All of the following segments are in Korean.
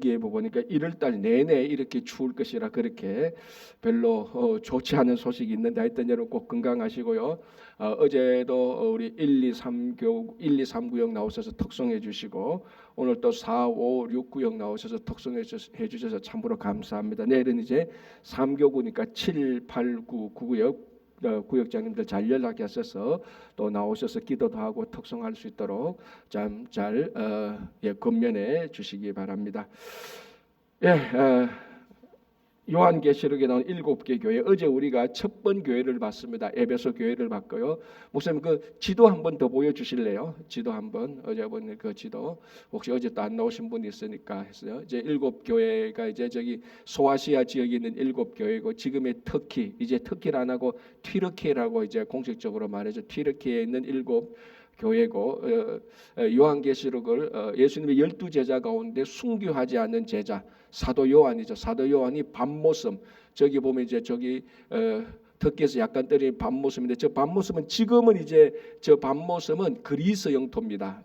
일기예보 보니까 1월달 내내 이렇게 추울 것이라 그렇게 별로 좋지 않은 소식이 있는데 하여튼 여러분 꼭 건강하시고요. 어제도 우리 1, 2, 3구역 나오셔서 특송해 주시고 오늘 또 4, 5, 6구역 나오셔서 특송해 주셔서 참으로 감사합니다. 내일은 이제 3교구니까 7, 8, 9, 9구역 구역장님들 잘 연락하셔서 또 나오셔서 기도도 하고 특송할 수 있도록 잘 권면해 주시기 바랍니다. 요한계시록에 나온 7개 교회, 어제 우리가 첫 번 교회를 봤습니다. 에베소 교회를 봤고요. 목사님 그 지도 한번 더 보여주실래요? 지도 한번, 어제 본 그 지도 혹시 어제 또 안 나오신 분이 있으니까 했어요. 이제 7교회가 이제 저기 소아시아 지역에 있는 7교회고 지금의 터키, 이제 터키를 안 하고 튀르키예라고 이제 공식적으로 말해서 튀르키예에 있는 7교회고 요한계시록을 예수님의 12제자 가운데 순교하지 않는 제자 사도 요한이죠. 사도 요한이 밤모습, 저기 보면 이제 저기 터키에서 약간 떨어진 밤모습인데 저 밤모습은 지금은 이제 저 밤모습은 그리스 영토입니다.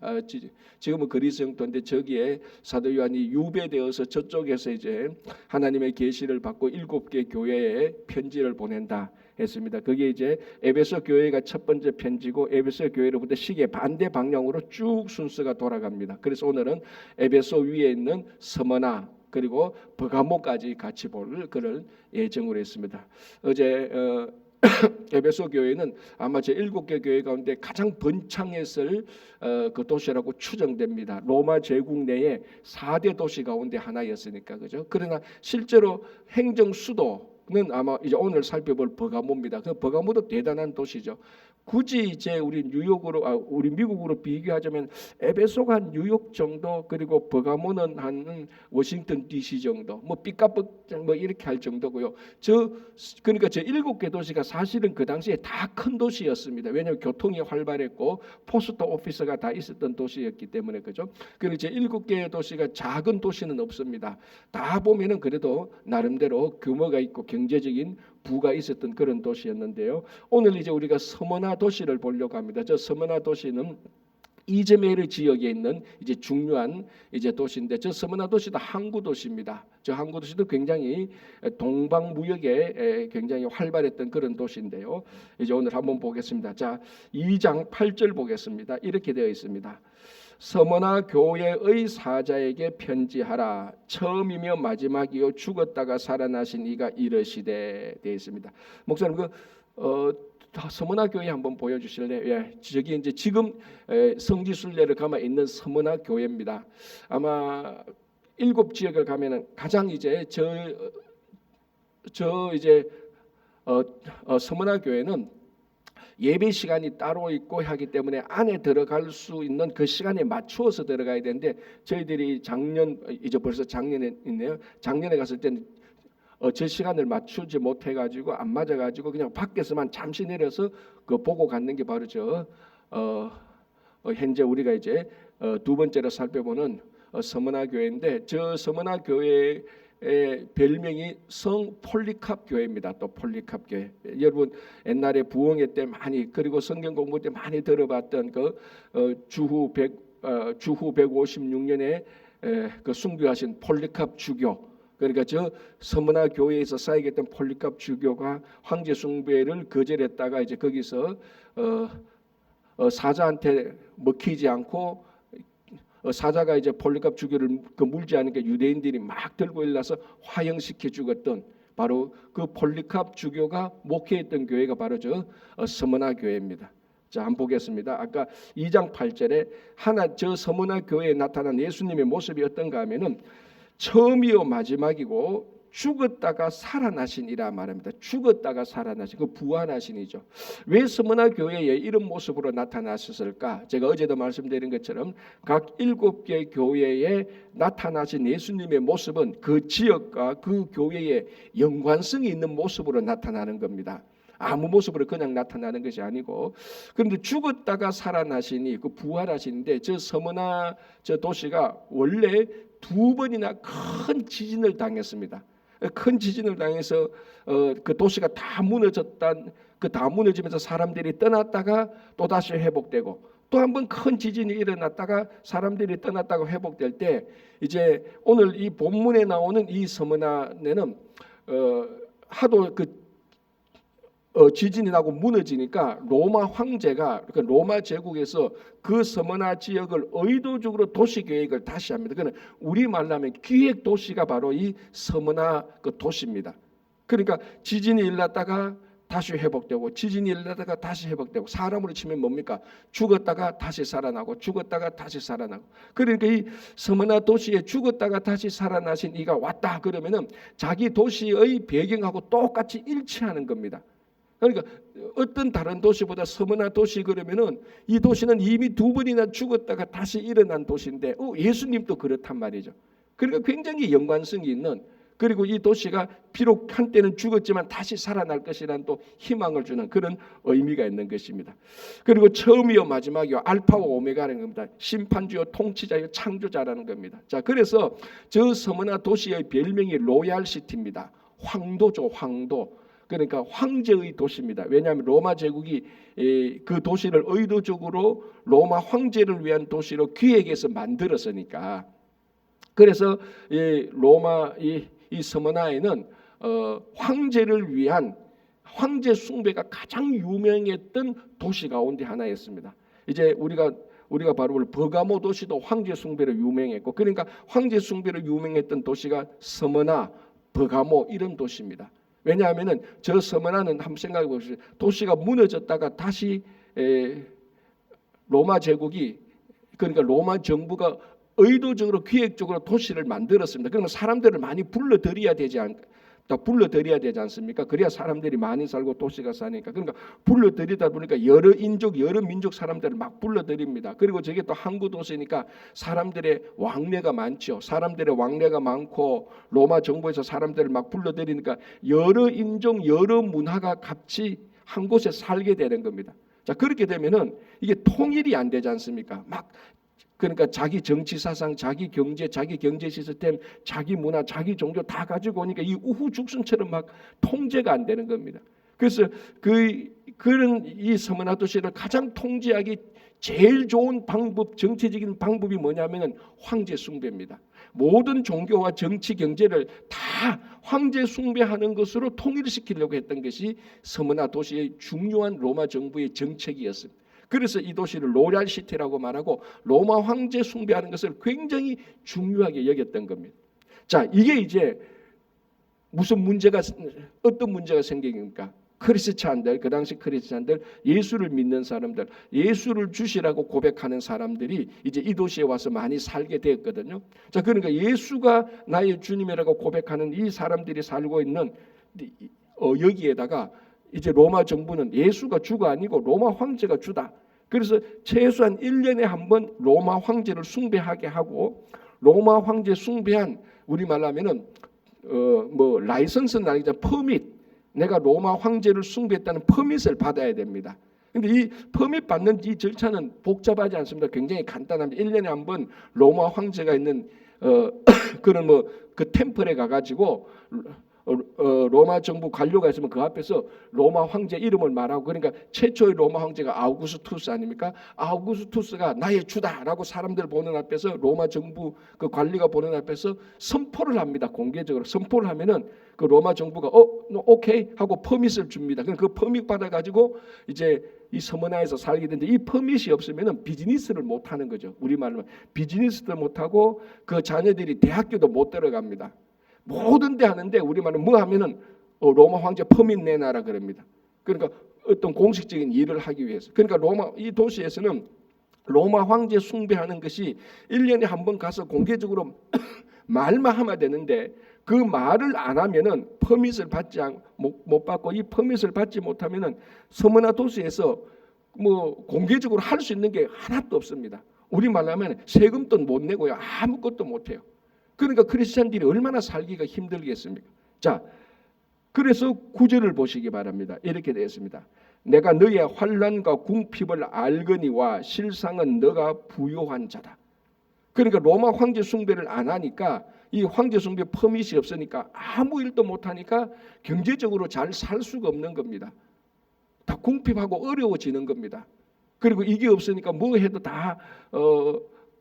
지금은 그리스 영토인데 저기에 사도 요한이 유배되어서 저쪽에서 이제 하나님의 계시를 받고 7개 교회에 편지를 보낸다 했습니다. 그게 이제 에베소 교회가 첫 번째 편지고 에베소 교회로부터 시계 반대 방향으로 쭉 순서가 돌아갑니다. 그래서 오늘은 에베소 위에 있는 스무나 그리고 버가모까지 같이 볼 그런 예정으로 했습니다. 어제 에베소 교회는 아마 제 7개 교회 가운데 가장 번창했을 그 도시라고 추정됩니다. 로마 제국 내에 4대 도시 가운데 하나였으니까 그죠. 그러나 실제로 행정 수도는 아마 이제 오늘 살펴볼 버가모입니다. 그 버가모도 대단한 도시죠. 굳이 이제 우리 우리 미국으로 비교하자면 에베소가 한 뉴욕 정도, 그리고 버가모는 한 워싱턴 DC 정도, 뭐 삐까뻔 뭐 이렇게 할 정도고요. 그러니까 저 7개 도시가 사실은 그 당시에 다 큰 도시였습니다. 왜냐하면 교통이 활발했고 포스트 오피스가 다 있었던 도시였기 때문에 그죠. 그리고 제 7개 도시가 작은 도시는 없습니다. 다 보면은 그래도 나름대로 규모가 있고 경제적인 부가 있었던 그런 도시였는데요. 오늘 이제 우리가 스무나 도시를 보려고 합니다. 저 스무나 도시는 이즈메르 지역에 있는 이제 중요한 이제 도시인데 저 스무나 도시도 항구 도시입니다. 저 항구 도시도 굉장히 동방 무역에 굉장히 활발했던 그런 도시인데요. 이제 오늘 한번 보겠습니다. 자, 2장 8절 보겠습니다. 이렇게 되어 있습니다. 스무나 교회의 사자에게 편지하라. 처음이며 마지막이요 죽었다가 살아나신 이가 이르시되 되어 있습니다. 목사님 스무나 교회 한번 보여주실래요? 예, 저기 이제 지금 성지순례를 가면 있는 스무나 교회입니다. 아마 7지역을 가면은 가장 이제 스무나 교회는 예배 시간이 따로 있고 하기 때문에 안에 들어갈 수 있는 그 시간에 맞추어서 들어가야 되는데 저희들이 벌써 작년에 있네요. 작년에 갔을 때는 저 시간을 맞추지 못해가지고 안 맞아가지고 그냥 밖에서만 잠시 내려서 그 보고 갔는 게 바로 현재 우리가 이제 두 번째로 살펴보는 스무나 교회인데 저 스무나 교회 별명이 성 폴리캅 교회입니다. 또 폴리캅 교회. 여러분 옛날에 부흥회 때 많이 그리고 성경 공부 때 많이 들어봤던 그 주후 156년에 그 순교하신 폴리캅 주교. 그러니까 저 스무나 교회에서 쌓이겠던 폴리캅 주교가 황제 숭배를 거절했다가 이제 거기서 사자한테 먹히지 않고 사자가 이제 폴리캅 주교를 물지 않으니까 유대인들이 막 들고 일어나서 화형시켜 죽었던 바로 그 폴리캅 주교가 목회했던 교회가 바로 저 스무나 교회입니다. 자, 한번 보겠습니다. 아까 2장 8절에 저 스무나 교회에 나타난 예수님의 모습이 어떤가 하면은 처음이요 마지막이고 죽었다가 살아나신이라 말합니다. 죽었다가 살아나신 그 부활하신이죠. 왜 스무나 교회에 이런 모습으로 나타나셨을까? 제가 어제도 말씀드린 것처럼 각 7개 교회에 나타나신 예수님의 모습은 그 지역과 그 교회의 연관성이 있는 모습으로 나타나는 겁니다. 아무 모습으로 그냥 나타나는 것이 아니고, 그런데 죽었다가 살아나시니 그 부활하시는데 저 스무나 저 도시가 원래 2번이나 큰 지진을 당했습니다. 큰 지진을 당해서 그 도시가 다 무너졌다. 그 다 무너지면서 사람들이 떠났다가 또 다시 회복되고 또 한 번 큰 지진이 일어났다가 사람들이 떠났다가 회복될 때 이제 오늘 이 본문에 나오는 이 서머나네는 하도 지진이 나고 무너지니까 로마 황제가 그러니까 로마 제국에서 그 서머나 지역을 의도적으로 도시 계획을 다시 합니다. 그는 우리 말로 하면 기획 도시가 바로 이 서머나 그 도시입니다. 그러니까 지진이 일어났다가 다시 회복되고 지진이 일어나다가 다시 회복되고 사람으로 치면 뭡니까? 죽었다가 다시 살아나고 죽었다가 다시 살아나고 그러니까 이 서머나 도시에 죽었다가 다시 살아나신 이가 왔다 그러면은 자기 도시의 배경하고 똑같이 일치하는 겁니다. 그러니까 어떤 다른 도시보다 서머나 도시 그러면은 이 도시는 이미 2번이나 죽었다가 다시 일어난 도시인데 예수님도 그렇단 말이죠. 그러니까 굉장히 연관성이 있는 그리고 이 도시가 비록 한때는 죽었지만 다시 살아날 것이라는 또 희망을 주는 그런 의미가 있는 것입니다. 그리고 처음이요 마지막이요 알파와 오메가라는 겁니다. 심판주요 통치자요 창조자라는 겁니다. 자, 그래서 저 서머나 도시의 별명이 로얄시티입니다. 황도죠, 황도. 그러니까 황제의 도시입니다. 왜냐하면 로마 제국이 그 도시를 의도적으로 로마 황제를 위한 도시로 기획해서 만들었으니까. 그래서 이 로마 이 서머나에는 황제를 위한 황제 숭배가 가장 유명했던 도시 가운데 하나였습니다. 이제 우리가 바로 버가모 도시도 황제 숭배로 유명했고, 그러니까 황제 숭배로 유명했던 도시가 서머나, 버가모 이런 도시입니다. 왜냐하면은 저 서머나는 한번 생각해 보십시오. 도시가 무너졌다가 다시 로마 제국이 그러니까 로마 정부가 의도적으로 기획적으로 도시를 만들었습니다. 그러면 사람들을 많이 불러들여야 되지 않습니까? 그래야 사람들이 많이 살고 도시가 사니까. 그러니까 불러들이다 보니까 여러 인족, 여러 민족 사람들을 막 불러들입니다. 그리고 저게 또 항구 도시니까 사람들의 왕래가 많죠. 사람들의 왕래가 많고 로마 정부에서 사람들을 막 불러들이니까 여러 인종, 여러 문화가 같이 한 곳에 살게 되는 겁니다. 자, 그렇게 되면은 이게 통일이 안 되지 않습니까? 그러니까 자기 정치 사상, 자기 경제 시스템, 자기 문화, 자기 종교 다 가지고 오니까 이 우후죽순처럼 막 통제가 안 되는 겁니다. 그래서 그런 이 서머나 도시를 가장 통제하기 제일 좋은 방법, 정치적인 방법이 뭐냐면은 황제 숭배입니다. 모든 종교와 정치, 경제를 다 황제 숭배하는 것으로 통일시키려고 했던 것이 서머나 도시의 중요한 로마 정부의 정책이었습니다. 그래서 이 도시를 로얄시티라고 말하고 로마 황제 숭배하는 것을 굉장히 중요하게 여겼던 겁니다. 자, 이게 이제 어떤 문제가 생깁니까? 크리스찬들, 그 당시 크리스찬들, 예수를 믿는 사람들, 예수를 주시라고 고백하는 사람들이 이제 이 도시에 와서 많이 살게 되었거든요. 자, 그러니까 예수가 나의 주님이라고 고백하는 이 사람들이 살고 있는 여기에다가 이제 로마 정부는 예수가 주가 아니고 로마 황제가 주다. 그래서 최소한 1년에 한 번 로마 황제를 숭배하게 하고 로마 황제 숭배한 우리말로 하면은 라이선스는 아니죠. 퍼밋. 내가 로마 황제를 숭배했다는 퍼밋을 받아야 됩니다. 근데 이 퍼밋 받는 이 절차는 복잡하지 않습니다. 굉장히 간단합니다. 1년에 한 번 로마 황제가 있는 그런 그 템플에 가 가지고 로마 정부 관료가 있으면 그 앞에서 로마 황제 이름을 말하고 그러니까 최초의 로마 황제가 아우구스투스 아닙니까? 아우구스투스가 나의 주다라고 사람들 보는 앞에서 로마 정부 그 관리가 보는 앞에서 선포를 합니다. 공개적으로 선포를 하면은 그 로마 정부가 오케이 하고 퍼밋을 줍니다. 그 퍼밋 받아가지고 이제 이 서머나에서 살게 되는데 이 퍼밋이 없으면은 비즈니스를 못 하는 거죠. 우리말로 비즈니스도 못 하고 그 자녀들이 대학교도 못 들어갑니다. 모든 데 하는데 우리말은 뭐 하면은 로마 황제 퍼밋 내놔라 그럽니다. 그러니까 어떤 공식적인 일을 하기 위해서. 그러니까 이 도시에서는 로마 황제 숭배하는 것이 1년에 한 번 가서 공개적으로 말만 하면 되는데 그 말을 안 하면은 퍼밋을 못 받고 이 퍼밋을 받지 못하면은 서머나 도시에서 공개적으로 할 수 있는 게 하나도 없습니다. 우리말로 하면 세금도 못 내고요. 아무것도 못 해요. 그러니까 크리스찬들이 얼마나 살기가 힘들겠습니까? 자, 그래서 9절을 보시기 바랍니다. 이렇게 되어 있습니다. 내가 너의 환난과 궁핍을 알거니와 실상은 너가 부요한 자다. 그러니까 로마 황제 숭배를 안 하니까 이 황제 숭배 퍼밋이 없으니까 아무 일도 못 하니까 경제적으로 잘 살 수가 없는 겁니다. 다 궁핍하고 어려워지는 겁니다. 그리고 이게 없으니까 뭐 해도 다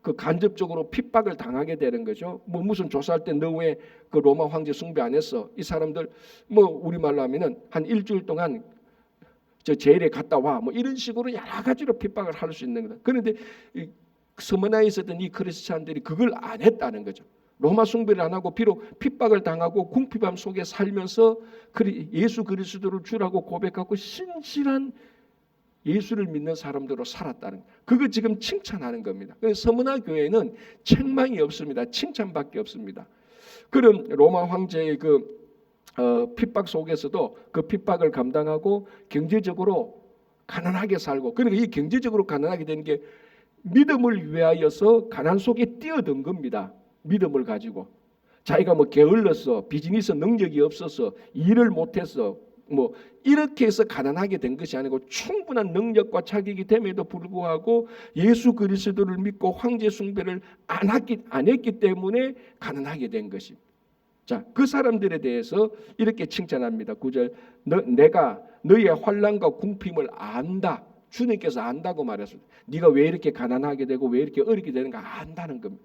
그 간접적으로 핍박을 당하게 되는 거죠. 뭐 무슨 조사할 때 너 왜 그 로마 황제 숭배 안 했어? 이 사람들 뭐 우리말로 하면은 한 일주일 동안 저 제일에 갔다 와. 뭐 이런 식으로 여러 가지로 핍박을 할 수 있는 거다. 그런데 이 스무나에 있었던 이 크리스찬들이 그걸 안 했다는 거죠. 로마 숭배를 안 하고 비록 핍박을 당하고 궁핍함 속에 살면서 예수 그리스도를 주라고 고백하고 신실한 예수를 믿는 사람들로 살았다는 거예요. 그거 지금 칭찬하는 겁니다. 서문화 교회는 책망이 없습니다. 칭찬밖에 없습니다. 그런 로마 황제의 핍박 속에서도 그 핍박을 감당하고 경제적으로 가난하게 살고, 그러니까 이 경제적으로 가난하게 되는 게 믿음을 위하여서 가난 속에 뛰어든 겁니다. 믿음을 가지고 자기가 뭐 게을러서 비즈니스 능력이 없어서 일을 못해서 뭐 이렇게 해서 가난하게 된 것이 아니고 충분한 능력과 자격이 됨에도 불구하고 예수 그리스도를 믿고 황제 숭배를 안 했기 때문에 가난하게 된 것입니다. 자, 그 사람들에 대해서 이렇게 칭찬합니다. 9절, 내가 너의 환난과 궁핍을 안다. 주님께서 안다고 말했습니다. 네가 왜 이렇게 가난하게 되고 왜 이렇게 어렵게 되는가 안다는 겁니다.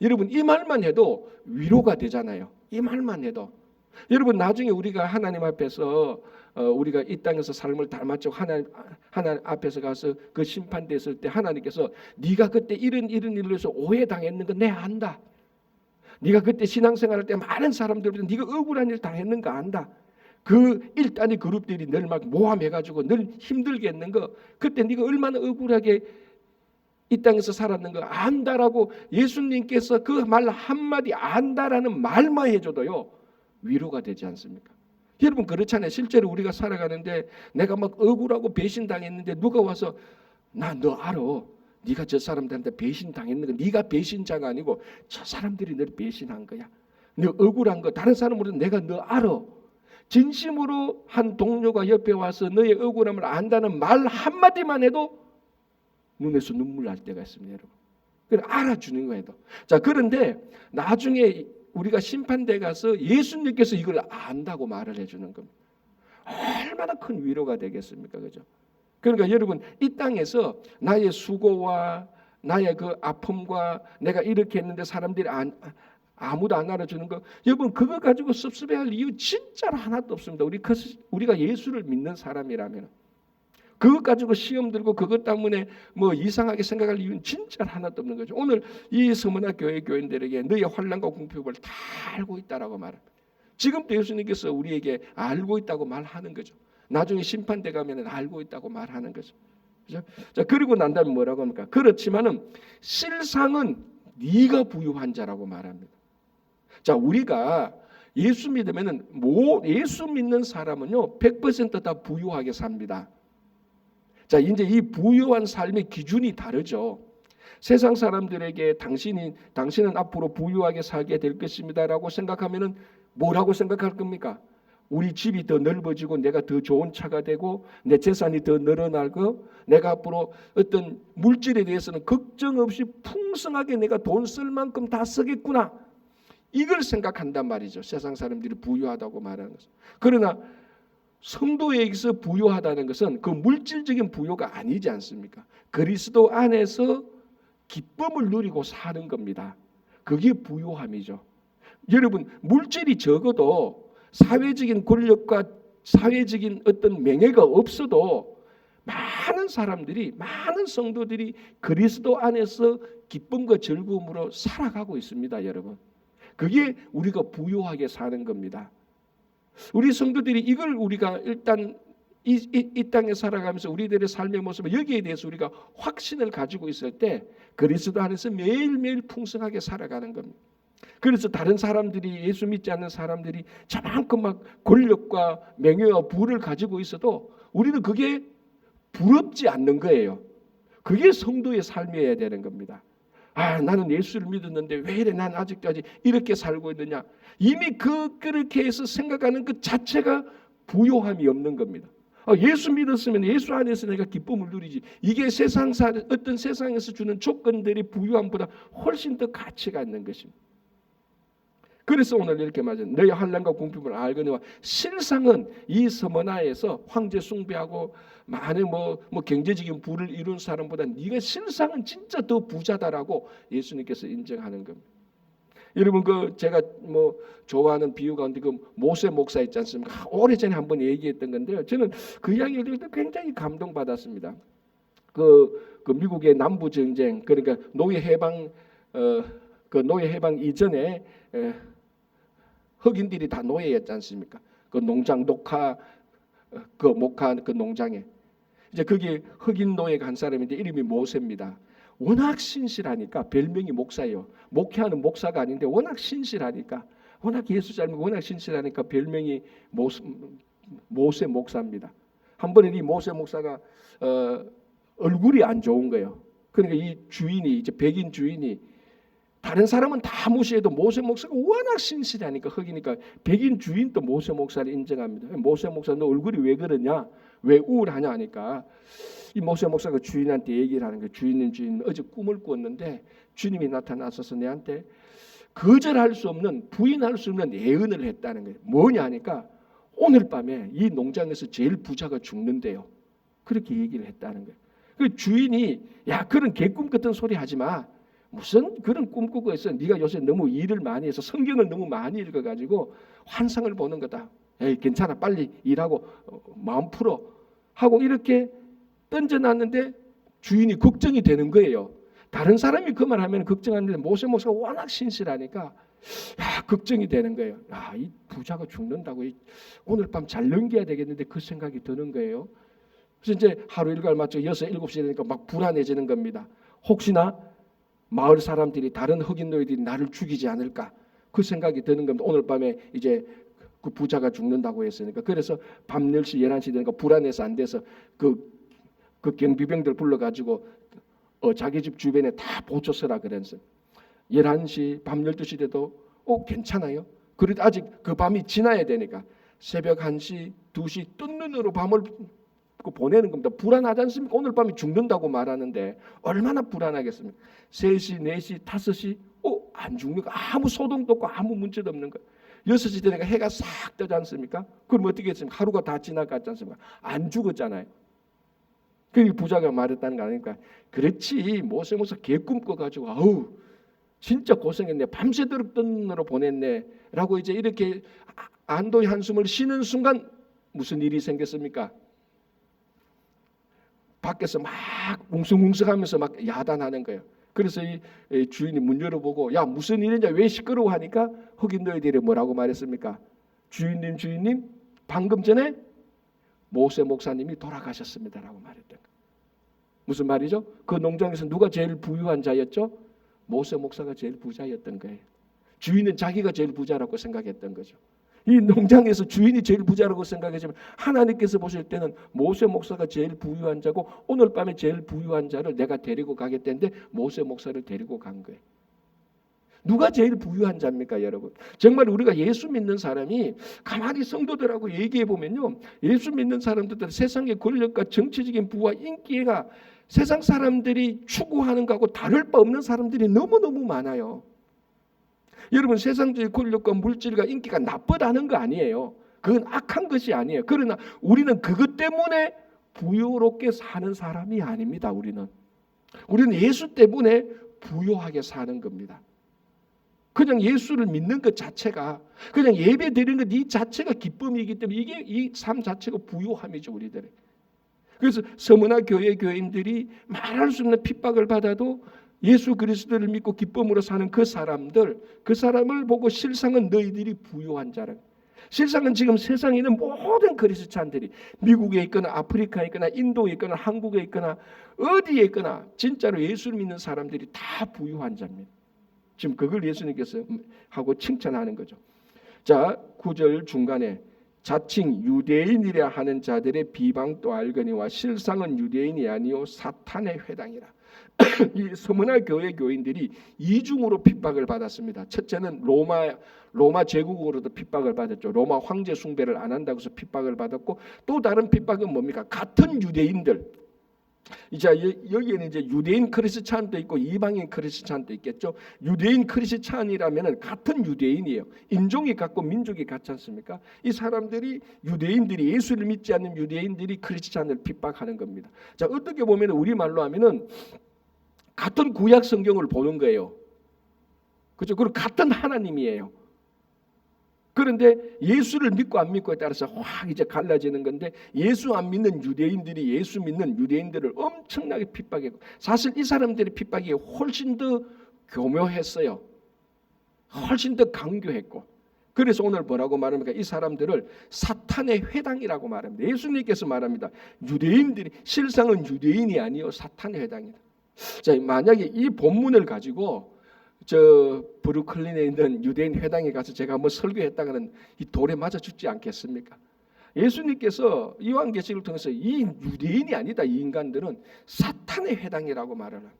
여러분, 이 말만 해도 위로가 되잖아요. 이 말만 해도. 여러분, 나중에 우리가 하나님 앞에서 우리가 이 땅에서 삶을 다 마치고 하나님 앞에서 가서 그 심판됐을 때 하나님께서 네가 그때 이런 일로 해서 오해당했는 거 내 안다. 네가 그때 신앙생활할 때 많은 사람들보다 네가 억울한 일 당했는 거 안다. 그 일단의 그룹들이 늘 막 모함해가지고 늘 힘들게 했는 거, 그때 네가 얼마나 억울하게 이 땅에서 살았는 거 안다라고 예수님께서 그 말 한마디 안다라는 말만 해줘도요 위로가 되지 않습니까? 여러분, 그렇잖아요. 실제로 우리가 살아가는데 내가 막 억울하고 배신당했는데 누가 와서 나 너 알아. 네가 저 사람들한테 배신당했는 거 네가 배신자가 아니고 저 사람들이 너를 배신한 거야. 너 억울한 거 다른 사람으로는 내가 너 알아. 진심으로 한 동료가 옆에 와서 너의 억울함을 안다는 말 한마디만 해도 눈에서 눈물 날 때가 있습니다, 여러분. 그래 알아주는 거예요. 자, 그런데 나중에 우리가 심판대 가서 예수님께서 이걸 안다고 말을 해주는 겁니다. 얼마나 큰 위로가 되겠습니까, 그죠? 그러니까 여러분, 이 땅에서 나의 수고와 나의 그 아픔과 내가 이렇게 했는데 사람들이 아무도 안 알아주는 거, 여러분 그거 가지고 섭섭해할 이유 진짜로 하나도 없습니다. 우리가 예수를 믿는 사람이라면 그것 가지고 시험 들고 그것 때문에 뭐 이상하게 생각할 이유는 진짜 하나도 없는 거죠. 오늘 이 서문화 교회 교인들에게 너의 환난과 궁핍을 다 알고 있다라고 말합니다. 지금도 예수님께서 우리에게 알고 있다고 말하는 거죠. 나중에 심판대 가면은 알고 있다고 말하는 거죠. 그죠? 자, 그리고 난 다음에 뭐라고 합니까? 그렇지만은 실상은 네가 부유한 자라고 말합니다. 자, 우리가 예수 믿으면은 예수 믿는 사람은요 100% 다 부유하게 삽니다. 자, 이제 이 부유한 삶의 기준이 다르죠. 세상 사람들에게 당신은 앞으로 부유하게 살게 될 것입니다라고 생각하면은 뭐라고 생각할 겁니까? 우리 집이 더 넓어지고 내가 더 좋은 차가 되고 내 재산이 더 늘어나고 내가 앞으로 어떤 물질에 대해서는 걱정 없이 풍성하게 내가 돈 쓸 만큼 다 쓰겠구나. 이걸 생각한단 말이죠. 세상 사람들이 부유하다고 말하는 것은. 그러나 성도에게서 부유하다는 것은 그 물질적인 부유가 아니지 않습니까? 그리스도 안에서 기쁨을 누리고 사는 겁니다. 그게 부유함이죠. 여러분, 물질이 적어도 사회적인 권력과 사회적인 어떤 명예가 없어도 많은 사람들이, 많은 성도들이 그리스도 안에서 기쁨과 즐거움으로 살아가고 있습니다, 여러분. 그게 우리가 부유하게 사는 겁니다. 우리 성도들이 이걸 우리가 일단 이 땅에 살아가면서 우리들의 삶의 모습을 여기에 대해서 우리가 확신을 가지고 있을 때 그리스도 안에서 매일매일 풍성하게 살아가는 겁니다. 그래서 다른 사람들이, 예수 믿지 않는 사람들이 저만큼 막 권력과 명예와 부를 가지고 있어도 우리는 그게 부럽지 않는 거예요. 그게 성도의 삶이어야 되는 겁니다. 아, 나는 예수를 믿었는데 왜 이래 난 아직까지 이렇게 살고 있느냐. 이미 그렇게 해서 생각하는 그 자체가 부요함이 없는 겁니다. 예수 믿었으면 예수 안에서 내가 기쁨을 누리지. 이게 어떤 세상에서 주는 조건들이 부유함보다 훨씬 더 가치가 있는 것입니다. 그래서 오늘 이렇게 말하죠. 너희 환난과 궁핍을 알거니와 실상은 이 서머나에서 황제 숭배하고 많은 뭐 경제적인 부를 이룬 사람보다 네가 실상은 진짜 더 부자다라고 예수님께서 인정하는 겁니다. 여러분 그 제가 뭐 좋아하는 비유 가운데 그 모세 목사 있지 않습니까? 오래전에 한번 얘기했던 건데요. 저는 그 이야기를 들을 때 굉장히 감동받았습니다. 그 미국의 남부 전쟁, 그러니까 노예 해방 그 노예 해방 이전에 흑인들이 다 노예였지 않습니까? 그 농장 녹화 그 목화 그 농장에 이제 거기 흑인 노예가 한 사람인데 이름이 모세입니다. 워낙 신실하니까 별명이 목사예요. 목회하는 목사가 아닌데 워낙 신실하니까, 워낙 예수 잘 믿고 워낙 신실하니까 별명이 모세 목사입니다. 한 번에 이 모세 목사가 얼굴이 안 좋은 거예요. 그러니까 이 주인이 이제 백인 주인이 다른 사람은 다 무시해도 모세 목사가 워낙 신실하니까 흑이니까 백인 주인도 모세 목사를 인정합니다. 모세 목사 너 얼굴이 왜 그러냐? 왜 우울하냐 하니까 이 모세 목사가 주인한테 얘기를 하는 거예요. 주인 어제 꿈을 꿨는데 주님이 나타나셔서 내한테 거절할 수 없는 부인할 수 없는 예언을 했다는 거예요. 뭐냐 하니까 오늘 밤에 이 농장에서 제일 부자가 죽는데요. 그렇게 얘기를 했다는 거예요. 그 주인이 야 그런 개꿈 같은 소리 하지 마. 무슨 그런 꿈 꾸고 있어. 네가 요새 너무 일을 많이 해서 성경을 너무 많이 읽어가지고 환상을 보는 거다. 에이 괜찮아 빨리 일하고 마음 풀어 하고 이렇게 던져놨는데 주인이 걱정이 되는 거예요. 다른 사람이 그 말하면 걱정하는데 모세 목사가 워낙 신실하니까 야 걱정이 되는 거예요. 야, 이 부자가 죽는다고 오늘 밤 잘 넘겨야 되겠는데 그 생각이 드는 거예요. 그래서 이제 하루 일과를 맞춰 6, 7시 되니까 막 불안해지는 겁니다. 혹시나 마을 사람들이 다른 흑인 노예들이 나를 죽이지 않을까 그 생각이 드는 겁니다. 오늘 밤에 이제 그 부자가 죽는다고 했으니까. 그래서 밤 10시 11시 되니까 불안해서 안 돼서 그 경비병들 불러가지고 자기 집 주변에 다 보초 서라 그랬어요. 11시 밤 12시 돼도 괜찮아요. 그래도 아직 그 밤이 지나야 되니까 새벽 1시 2시 뜬 눈으로 밤을 보내는 겁니다. 불안하지 않습니까? 오늘 밤에 죽는다고 말하는데 얼마나 불안하겠습니까? 3시, 4시, 5시 안 죽는 거 아무 소동도 없고 아무 문제도 없는 거예요. 6시 되니까 해가 싹 뜨지 않습니까? 그럼 어떻게 했습니까? 하루가 다 지나갔지 않습니까? 안 죽었잖아요. 그 부자가 말했다는 거 아닙니까? 그렇지 모세 개꿈 꿔가지고 아우 진짜 고생했네 밤새도록 뜬 눈으로 보냈네 라고 이제 이렇게 안도의 한숨을 쉬는 순간 무슨 일이 생겼습니까? 밖에서 막 웅성웅성하면서 막 야단하는 거예요. 그래서 이 주인이 문 열어보고 야 무슨 일이냐 왜 시끄러워 하니까 흑인 너희들이 뭐라고 말했습니까? 주인님 방금 전에 모세 목사님이 돌아가셨습니다라고 말했던 거예요. 무슨 말이죠? 그 농장에서 누가 제일 부유한 자였죠? 모세 목사가 제일 부자였던 거예요. 주인은 자기가 제일 부자라고 생각했던 거죠. 이 농장에서 주인이 제일 부자라고 생각했지만 하나님께서 보실 때는 모세 목사가 제일 부유한 자고 오늘 밤에 제일 부유한 자를 내가 데리고 가겠다는데 모세 목사를 데리고 간 거예요. 누가 제일 부유한 자입니까 여러분? 정말 우리가 예수 믿는 사람이 가만히 성도들하고 얘기해 보면요. 예수 믿는 사람들은 세상의 권력과 정치적인 부와 인기가 세상 사람들이 추구하는 것하고 다를 바 없는 사람들이 너무너무 많아요. 여러분 세상적인 권력과 물질과 인기가 나쁘다는 거 아니에요. 그건 악한 것이 아니에요. 그러나 우리는 그것 때문에 부유롭게 사는 사람이 아닙니다. 우리는 예수 때문에 부유하게 사는 겁니다. 그냥 예수를 믿는 것 자체가 그냥 예배 드리는 것 이 자체가 기쁨이기 때문에 이게 이 삶 자체가 부유함이죠 우리들의. 그래서 서머나 교회 교인들이 말할 수 없는 핍박을 받아도 예수 그리스도를 믿고 기쁨으로 사는 그 사람을 보고 실상은 너희들이 부유한 자라. 실상은 지금 세상에 있는 모든 그리스도인들이 미국에 있거나 아프리카에 있거나 인도에 있거나 한국에 있거나 어디에 있거나 진짜로 예수를 믿는 사람들이 다 부유한 자입니다. 지금 그걸 예수님께서 하고 칭찬하는 거죠. 자, 9절 중간에 자칭 유대인이라 하는 자들의 비방도 알거니와 실상은 유대인이 아니요 사탄의 회당이라. 이 서머나 교회 교인들이 이중으로 핍박을 받았습니다. 첫째는 로마 제국으로도 핍박을 받았죠. 로마 황제 숭배를 안 한다고 해서 핍박을 받았고 또 다른 핍박은 뭡니까? 같은 유대인들 이제 여기에는 이제 유대인 크리스찬도 있고 이방인 크리스찬도 있겠죠. 유대인 크리스찬이라면은 같은 유대인이에요. 인종이 같고 민족이 같지 않습니까? 이 사람들이 유대인들이 예수를 믿지 않는 유대인들이 크리스찬을 핍박하는 겁니다. 자, 어떻게 보면 우리 말로 하면은 같은 구약 성경을 보는 거예요. 그렇죠? 그리고 같은 하나님이에요. 그런데 예수를 믿고 안 믿고에 따라서 확 이제 갈라지는 건데, 예수 안 믿는 유대인들이 예수 믿는 유대인들을 엄청나게 핍박했고, 사실 이 사람들의 핍박이 훨씬 더 교묘했어요. 훨씬 더 강교했고. 그래서 오늘 뭐라고 말합니까? 이 사람들을 사탄의 회당이라고 말합니다. 예수님께서 말합니다. 유대인들이, 실상은 유대인이 아니요 사탄의 회당이다. 자, 만약에 이 본문을 가지고 저 브루클린에 있는 유대인 회당에 가서 제가 한번 설교했다가는 이 돌에 맞아 죽지 않겠습니까? 예수님께서 요한계시를 통해서 이 유대인이 아니다, 이 인간들은 사탄의 회당이라고 말을 합니다.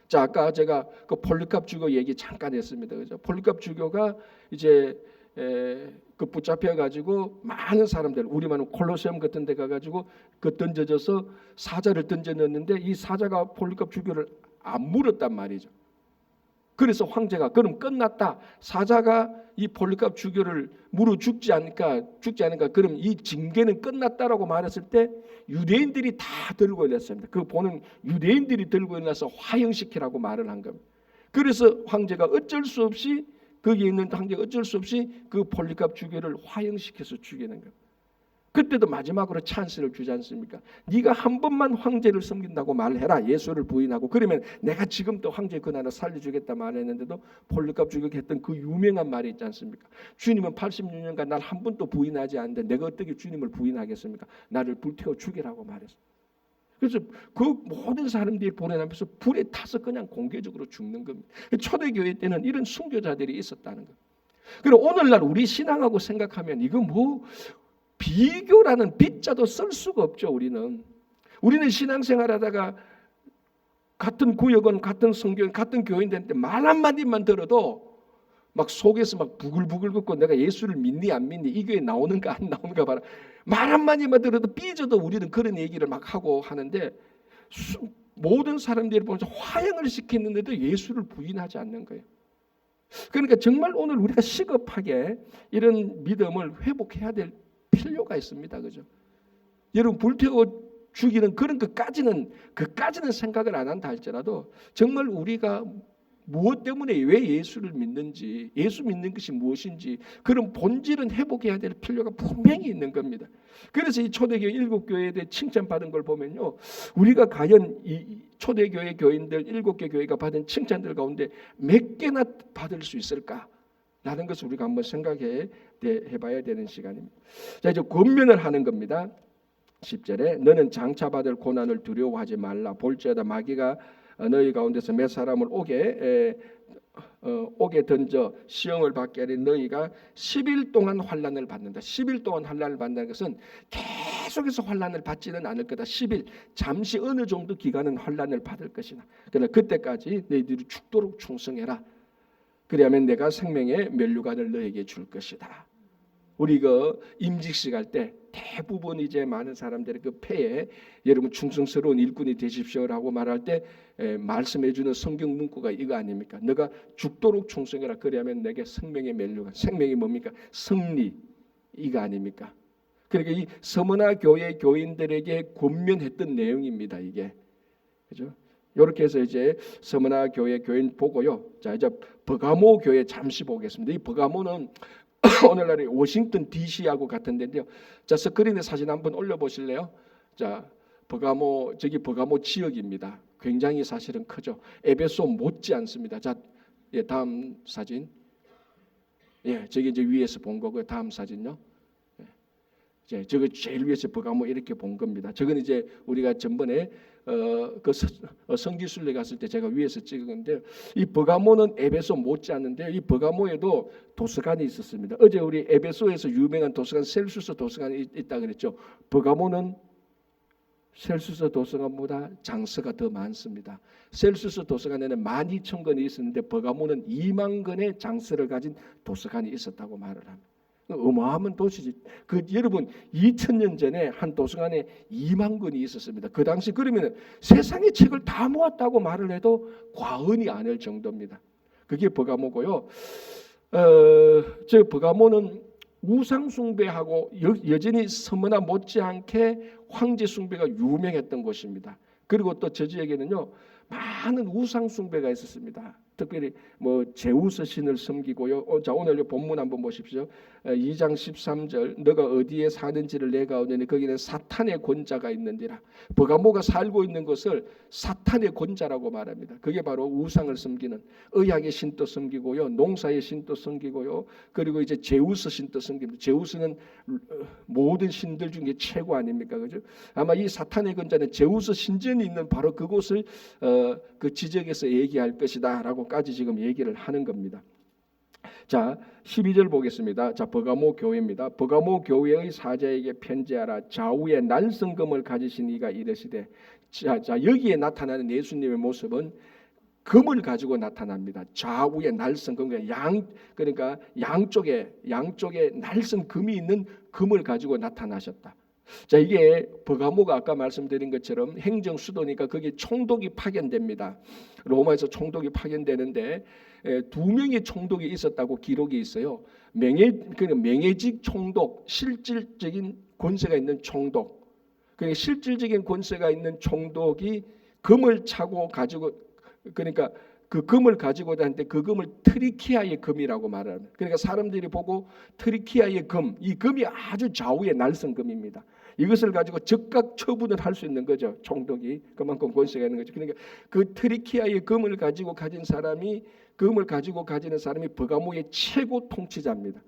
자, 아까 제가 그 폴리캅 주교 얘기 잠깐 했습니다. 그죠? 폴리캅 주교가 이제 그 붙잡혀 가지고 많은 사람들, 우리만 콜로세움 같은 데 가 가지고 그 던져져서 사자를 던져 넣었는데, 이 사자가 폴리캅 주교를 안 물었단 말이죠. 그래서 황제가 그럼 끝났다, 사자가 이 폴리캅 주교를 물어 죽지 않을까 그럼 이 징계는 끝났다라고 말했을 때 유대인들이 다 들고 일어났습니다. 그 보는 유대인들이 들고 일어나서 화형시키라고 말을 한 겁니다. 그래서 황제가 어쩔 수 없이, 거기에 있는 황제가 어쩔 수 없이 그 폴리캅 주교를 화형시켜서 죽이는 겁니다. 그때도 마지막으로 찬스를 주지 않습니까? 네가 한 번만 황제를 섬긴다고 말해라, 예수를 부인하고, 그러면 내가 지금 또 황제 권한을 살려주겠다 말했는데도 폴리캅 주교가 했던 그 유명한 말이 있지 않습니까? 주님은 86년간 날 한 번도 부인하지 않는데 내가 어떻게 주님을 부인하겠습니까? 나를 불태워 죽이라고 말했어요. 그래서 그 모든 사람들이 보내면서 불에 타서 그냥 공개적으로 죽는 겁니다. 초대교회 때는 이런 순교자들이 있었다는 거예요. 그리고 오늘날 우리 신앙하고 생각하면 이거 뭐 비교라는 빗자도 쓸 수가 없죠. 우리는 신앙생활하다가 같은 구역은 같은 성경 같은 교인들한테 말 한마디만 들어도 막 속에서 막 부글부글 긋고 내가 예수를 믿니 안 믿니, 이 교회 나오는가 안 나오는가 봐라, 말 한마디만 들어도 삐져도 우리는 그런 얘기를 막 하고 하는데, 모든 사람들이 보면서 화형을 시켰는데도 예수를 부인하지 않는 거예요. 그러니까 정말 오늘 우리가 시급하게 이런 믿음을 회복해야 될 필요가 있습니다. 그죠? 여러분, 불태워 죽이는 그런 그까지는 생각을 안 한다 할지라도 정말 우리가 무엇 때문에 왜 예수를 믿는지, 예수 믿는 것이 무엇인지 그런 본질은 회복해야 될 필요가 분명히 있는 겁니다. 그래서 이 초대교회 7교회에 대해 칭찬받은 걸 보면요, 우리가 과연 이 초대교회 교인들 7개 교회가 받은 칭찬들 가운데 몇 개나 받을 수 있을까? 라는 것을 우리가 한번 해봐야 되는 시간입니다. 자, 이제 권면을 하는 겁니다. 10절에 너는 장차받을 고난을 두려워하지 말라. 볼지어다 마귀가 너희 가운데서 몇 사람을 오게 던져 시험을 받게 하리. 너희가 10일 동안 환난을 받는다. 10일 동안 환난을 받는다는 것은 계속해서 환난을 받지는 않을 거다. 10일, 잠시 어느 정도 기간은 환난을 받을 것이나, 그러나 그때까지 너희들이 죽도록 충성해라. 그리하면 내가 생명의 면류관을 너에게 줄 것이다. 우리 그 임직식 할 때 대부분 이제 많은 사람들의 그 폐에 여러분 충성스러운 일꾼이 되십시오라고 말할 때 말씀해 주는 성경 문구가 이거 아닙니까? 너가 죽도록 충성해라. 그리하면 내게 생명의 면류관, 생명이 뭡니까? 승리, 이거 아닙니까? 그러니까 이 서머나 교회 교인들에게 권면했던 내용입니다. 이게, 그죠? 이렇게 해서 이제 서머나 교회 교인 보고요. 자, 이제 버가모 교회 잠시 보겠습니다. 이 버가모는 오늘날의 워싱턴 DC하고 같은 데인데요. 자, 스크린에 사진 한번 올려보실래요? 자, 버가모, 저기 버가모 지역입니다. 굉장히 사실은 크죠. 에베소 못지 않습니다. 자, 예, 다음 사진. 예, 저기 이제 위에서 본 거고요. 다음 사진요. 예, 저거 제일 위에서 버가모 이렇게 본 겁니다. 저건 이제 우리가 전번에 그 성지순례 갔을 때 제가 위에서 찍은 건데, 이 버가모는 에베소 못지 않는데 이 버가모에도 도서관이 있었습니다. 어제 우리 에베소에서 유명한 도서관 셀수스 도서관이 있다 그랬죠. 버가모는 셀수스 도서관보다 장서가 더 많습니다. 셀수스 도서관에는 12,000권이 있었는데 버가모는 2만 권의 장서를 가진 도서관이 있었다고 말을 합니다. 어마어마한 도시지. 여러분 2000년 전에 한 도서관에 2만 권이 있었습니다. 그 당시 그러면 세상의 책을 다 모았다고 말을 해도 과언이 아닐 정도입니다. 그게 버가모고요. 저 버가모는 우상 숭배하고 여전히 서머나 못지않게 황제 숭배가 유명했던 곳입니다. 그리고 또 저 지역에는요 많은 우상 숭배가 있었습니다. 특별히 제우스 신을 섬기고요. 자 오늘 본문 한번 보십시오. 2장 13절 너가 어디에 사는지를 내가 아오니 거기는 사탄의 권자가 있는지라. 버가모가 살고 있는 것을 사탄의 권자라고 말합니다. 그게 바로 우상을 섬기는 의학의 신도 섬기고요, 농사의 신도 섬기고요, 그리고 이제 제우스 신도 섬깁니다. 제우스는 모든 신들 중에 최고 아닙니까, 그죠? 아마 이 사탄의 권자는 제우스 신전이 있는 바로 그곳을 그 지적에서 얘기할 것이다라고까지 지금 얘기를 하는 겁니다. 자 12절 보겠습니다. 자 버가모 교회입니다. 버가모 교회의 사자에게 편지하라. 좌우에 날성금을 가지신 이가 이르시되. 자 여기에 나타나는 예수님의 모습은 금을 가지고 나타납니다. 좌우에 날성금, 그러니까 양쪽에 날성금이 있는 금을 가지고 나타나셨다. 자 이게 버가모가 아까 말씀드린 것처럼 행정 수도니까 거기 총독이 파견됩니다. 로마에서 총독이 파견되는데 2명의 총독이 있었다고 기록이 있어요. 명예직 총독, 실질적인 권세가 있는 총독. 그러니까 실질적인 권세가 있는 총독이 금을 차고 가지고, 그러니까 그 금을 가지고 다니는데 그 금을 트리키아의 금이라고 말합니다. 그러니까 사람들이 보고 트리키아의 금, 이 금이 아주 좌우의 날성금입니다. 이것을 가지고 즉각 처분을 할 수 있는 거죠. 총독이 그만큼 권세가 있는 거죠. 그러니까 그 트리키아의 금을 가지고 가지는 사람이 버가모의 최고 통치자입니다.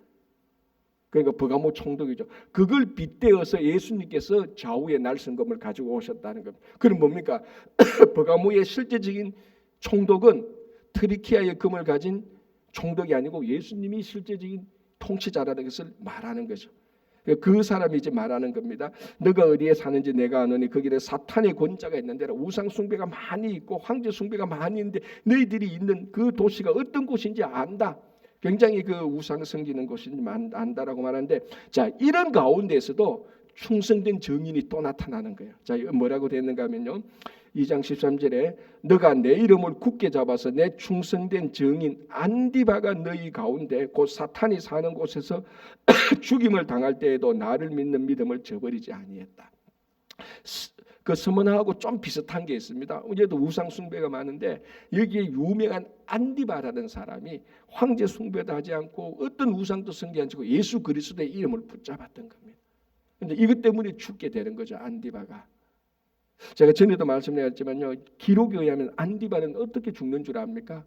그러니까 버가모 총독이죠. 그걸 빗대어서 예수님께서 좌우의 날성금을 가지고 오셨다는 겁니다. 그럼 뭡니까? 버가모의 실제적인 총독은 트리키아의 금을 가진 총독이 아니고 예수님이 실제적인 통치자라는 것을 말하는 거죠. 그 사람이 이제 말하는 겁니다. 너가 어디에 사는지 내가 아노니 거기에 사탄의 권자가 있는데 우상 숭배가 많이 있고 황제 숭배가 많이 있는데 너희들이 있는 그 도시가 어떤 곳인지 안다. 굉장히 그 우상 섬기는 곳인지 안다라고 말하는데, 자 이런 가운데에서도 충성된 증인이 또 나타나는 거예요. 자 뭐라고 되는가 하면요, 2장 13절에 너가 내 이름을 굳게 잡아서 내 충성된 증인 안디바가 너희 가운데 곧 사탄이 사는 곳에서 죽임을 당할 때에도 나를 믿는 믿음을 저버리지 아니했다. 그 서머나하고 좀 비슷한 게 있습니다. 이제도 우상 숭배가 많은데 여기에 유명한 안디바라는 사람이 황제 숭배도 하지 않고 어떤 우상도 섬기지 않고 예수 그리스도의 이름을 붙잡았던 겁니다. 그런데 이것 때문에 죽게 되는 거죠. 안디바가. 제가 전에도 말씀드렸지만요, 기록에 의하면 안디바는 어떻게 죽는 줄 압니까?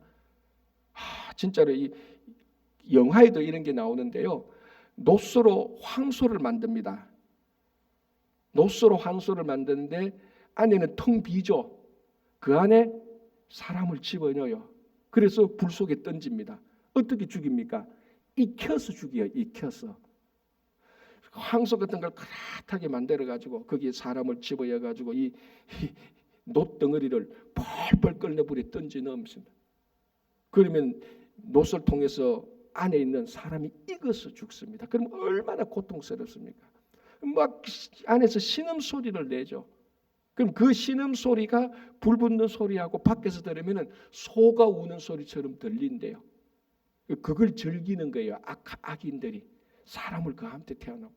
진짜로 이 영화에도 이런 게 나오는데요, 노소로 황소를 만듭니다. 노소로 황소를 만드는데 안에는 텅 비죠. 그 안에 사람을 집어넣어요. 그래서 불 속에 던집니다. 어떻게 죽입니까? 익혀서 죽여요. 익혀서. 황소 같은 걸 그릇하게 만들어가지고 거기에 사람을 집어여가지고 이 놋덩어리를 펄펄 끓는 불에 던져 넣습니다. 그러면 놋을 통해서 안에 있는 사람이 익어서 죽습니다. 그럼 얼마나 고통스럽습니까? 막 안에서 신음 소리를 내죠. 그럼 그 신음 소리가 불 붙는 소리하고 밖에서 들으면 소가 우는 소리처럼 들린대요. 그걸 즐기는 거예요. 악인들이 사람을 그 함께 태어나고.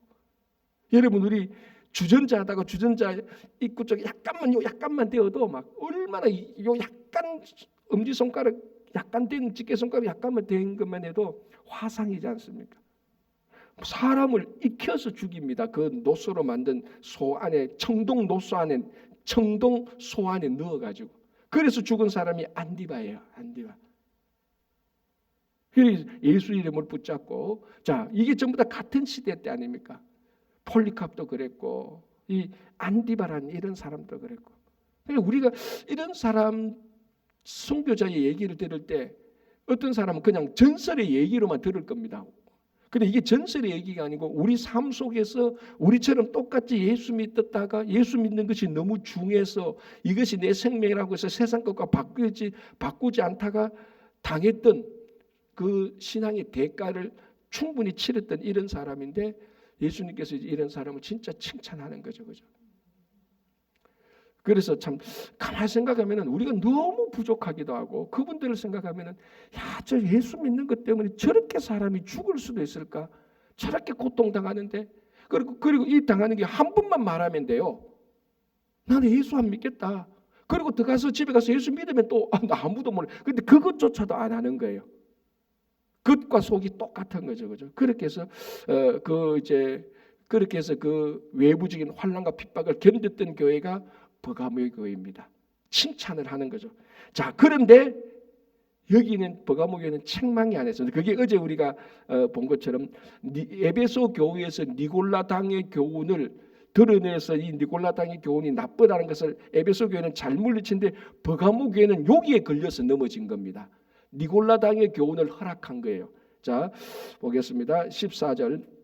여러분 우리 주전자 하다가 주전자 입구 쪽에 약간만 되어도 막 얼마나 요 약간 엄지손가락 약간 된 집게손가락 약간만 된 것만 해도 화상이지 않습니까? 사람을 익혀서 죽입니다. 그 노소로 만든 소 안에 청동 노소 안에 청동 소 안에 넣어가지고. 그래서 죽은 사람이 안디바예요. 안디바. 예수 이름을 붙잡고, 자 이게 전부 다 같은 시대 때 아닙니까? 폴리캅도 그랬고 이 안디바라는 이런 사람도 그랬고. 그러니까 우리가 이런 사람 선교자의 얘기를 들을 때 어떤 사람은 그냥 전설의 얘기로만 들을 겁니다. 근데 이게 전설의 얘기가 아니고 우리 삶 속에서 우리처럼 똑같이 예수 믿었다가 예수 믿는 것이 너무 중해서 이것이 내 생명이라고 해서 세상 것과 바꾸지 않다가 당했던 그 신앙의 대가를 충분히 치렀던 이런 사람인데 예수님께서 이런 사람을 진짜 칭찬하는 거죠, 그죠? 그래서 참 가만히 생각하면은 우리가 너무 부족하기도 하고 그분들을 생각하면은 야, 저 예수 믿는 것 때문에 저렇게 사람이 죽을 수도 있을까? 저렇게 고통당하는데 그리고 이 당하는 게 한 번만 말하면 돼요. 나는 예수 안 믿겠다. 그리고 들어가서 집에 가서 예수 믿으면 또 나 아무도 몰라. 근데 그것조차도 안 하는 거예요. 겉과 속이 똑같은 거죠, 그죠? 그렇게 해서 그렇게 해서 그 외부적인 환난과 핍박을 견뎠던 교회가 버가모의 교회입니다. 칭찬을 하는 거죠. 자, 그런데 여기는 버가모 교회는 책망이 안 했어요. 그게 어제 우리가 본 것처럼 에베소 교회에서 니골라당의 교훈을 드러내서 이 니골라당의 교훈이 나쁘다는 것을 에베소 교회는 잘 물리친데 버가모 교회는 여기에 걸려서 넘어진 겁니다. 니골라당의 교훈을 허락한 거예요. 자, 보겠습니다. 14절.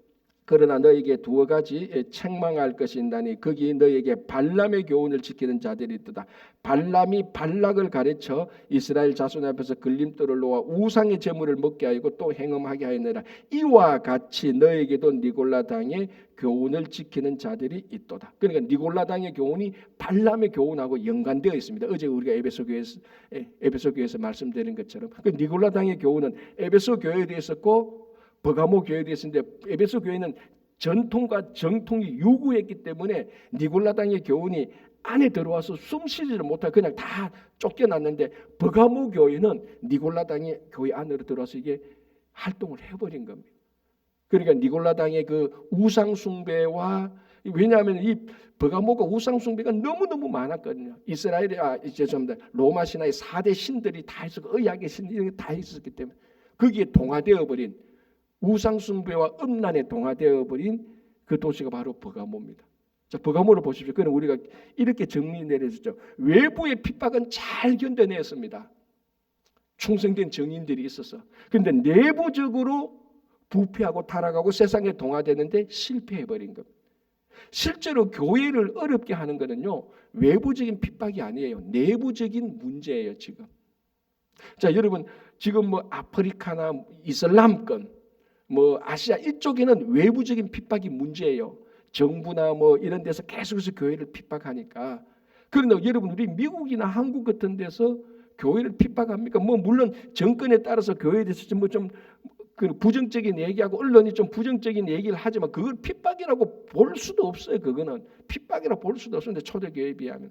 그러나 너에게 두어 가지 책망할 것이 있나니 거기 너에게 발람의 교훈을 지키는 자들이 있도다. 발람이 발락을 가르쳐 이스라엘 자손 앞에서 걸림돌을 놓아 우상의 제물을 먹게 하고 또 행음하게 하였느라. 이와 같이 너에게도 니골라당의 교훈을 지키는 자들이 있도다. 그러니까 니골라당의 교훈이 발람의 교훈하고 연관되어 있습니다. 어제 우리가 에베소 교회에서 말씀드린 것처럼 그 니골라당의 교훈은 에베소 교회에 있었고 버가모 교회에 있었는데 에베소 교회는 전통과 정통이 요구했기 때문에 니골라당의 교훈이 안에 들어와서 숨쉬지를 못하고 그냥 다 쫓겨났는데 버가모 교회는 니골라당의 교회 안으로 들어와서 이게 활동을 해버린 겁니다. 그러니까 니골라당의 그 우상 숭배와 왜냐하면 이 버가모가 우상 숭배가 너무너무 많았거든요. 로마 신화의 4대 신들이 다 있었고 의학의 신 이런 게 다 있었기 때문에 거기에 동화되어 버린 우상 숭배와 음란에 동화되어 버린 그 도시가 바로 버가모입니다. 자, 버가모를 보십시오. 그는 우리가 이렇게 정리 내려주죠. 외부의 핍박은 잘 견뎌냈습니다. 충성된 정인들이 있어서. 그런데 내부적으로 부패하고 타락하고 세상에 동화되는데 실패해버린 겁니다. 실제로 교회를 어렵게 하는 것은요, 외부적인 핍박이 아니에요. 내부적인 문제예요, 지금. 자, 여러분, 지금 뭐 아프리카나 이슬람권, 뭐 아시아 이쪽에는 외부적인 핍박이 문제예요. 정부나 뭐 이런 데서 계속해서 교회를 핍박하니까. 그런데 여러분, 우리 미국이나 한국 같은 데서 교회를 핍박합니까? 뭐 물론 정권에 따라서 교회에 대해서 뭐 좀 그 부정적인 얘기하고 언론이 좀 부정적인 얘기를 하지만 그걸 핍박이라고 볼 수도 없어요. 그거는 핍박이라고 볼 수도 없는데 초대교회에 비하면.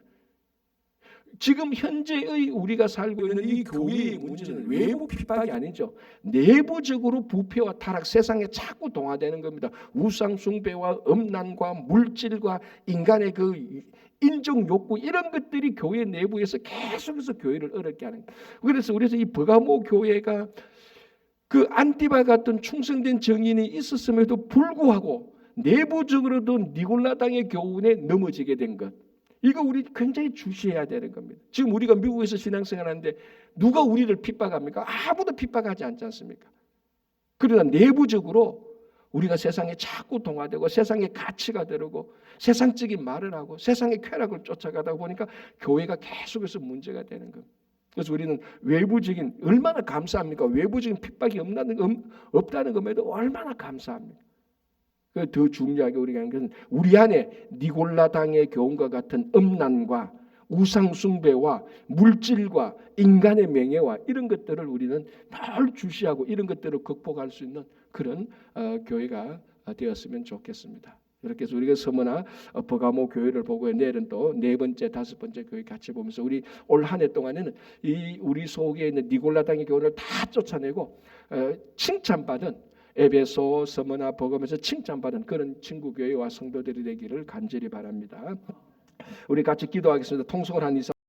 지금 현재의 우리가 살고 있는 이 교회의 문제는 외부 핍박이 아니죠. 내부적으로 부패와 타락, 세상에 자꾸 동화되는 겁니다. 우상 숭배와 음란과 물질과 인간의 그 인정 욕구 이런 것들이 교회 내부에서 계속해서 교회를 어렵게 하는 거예요. 그래서 이 버가모 교회가 그 안티바 같은 충성된 정인이 있었음에도 불구하고 내부적으로도 니골라당의 교훈에 넘어지게 된 것. 이거 우리 굉장히 주시해야 되는 겁니다. 지금 우리가 미국에서 신앙생활하는데 누가 우리를 핍박합니까? 아무도 핍박하지 않지 않습니까? 그러나 내부적으로 우리가 세상에 자꾸 동화되고 세상의 가치가 들고 세상적인 말을 하고 세상의 쾌락을 쫓아가다 보니까 교회가 계속해서 문제가 되는 겁니다. 그래서 우리는 외부적인 얼마나 감사합니까? 외부적인 핍박이 없다는 것에도 얼마나 감사합니까? 더 중요하게 우리가 하는 것은 우리 안에 니골라당의 교훈과 같은 음란과 우상 숭배와 물질과 인간의 명예와 이런 것들을 우리는 늘 주시하고 이런 것들을 극복할 수 있는 그런 교회가 되었으면 좋겠습니다. 이렇게 해서 우리가 서머나 버가모 교회를 보고 내일은 또 네 번째, 다섯 번째 교회 같이 보면서 우리 올 한 해 동안에는 이 우리 속에 있는 니골라당의 교회를 다 쫓아내고 칭찬받은 에베소, 서머나 버가모에서 칭찬받은 그런 친구 교회와 성도들이 되기를 간절히 바랍니다. 우리 같이 기도하겠습니다. 통성을 한 이상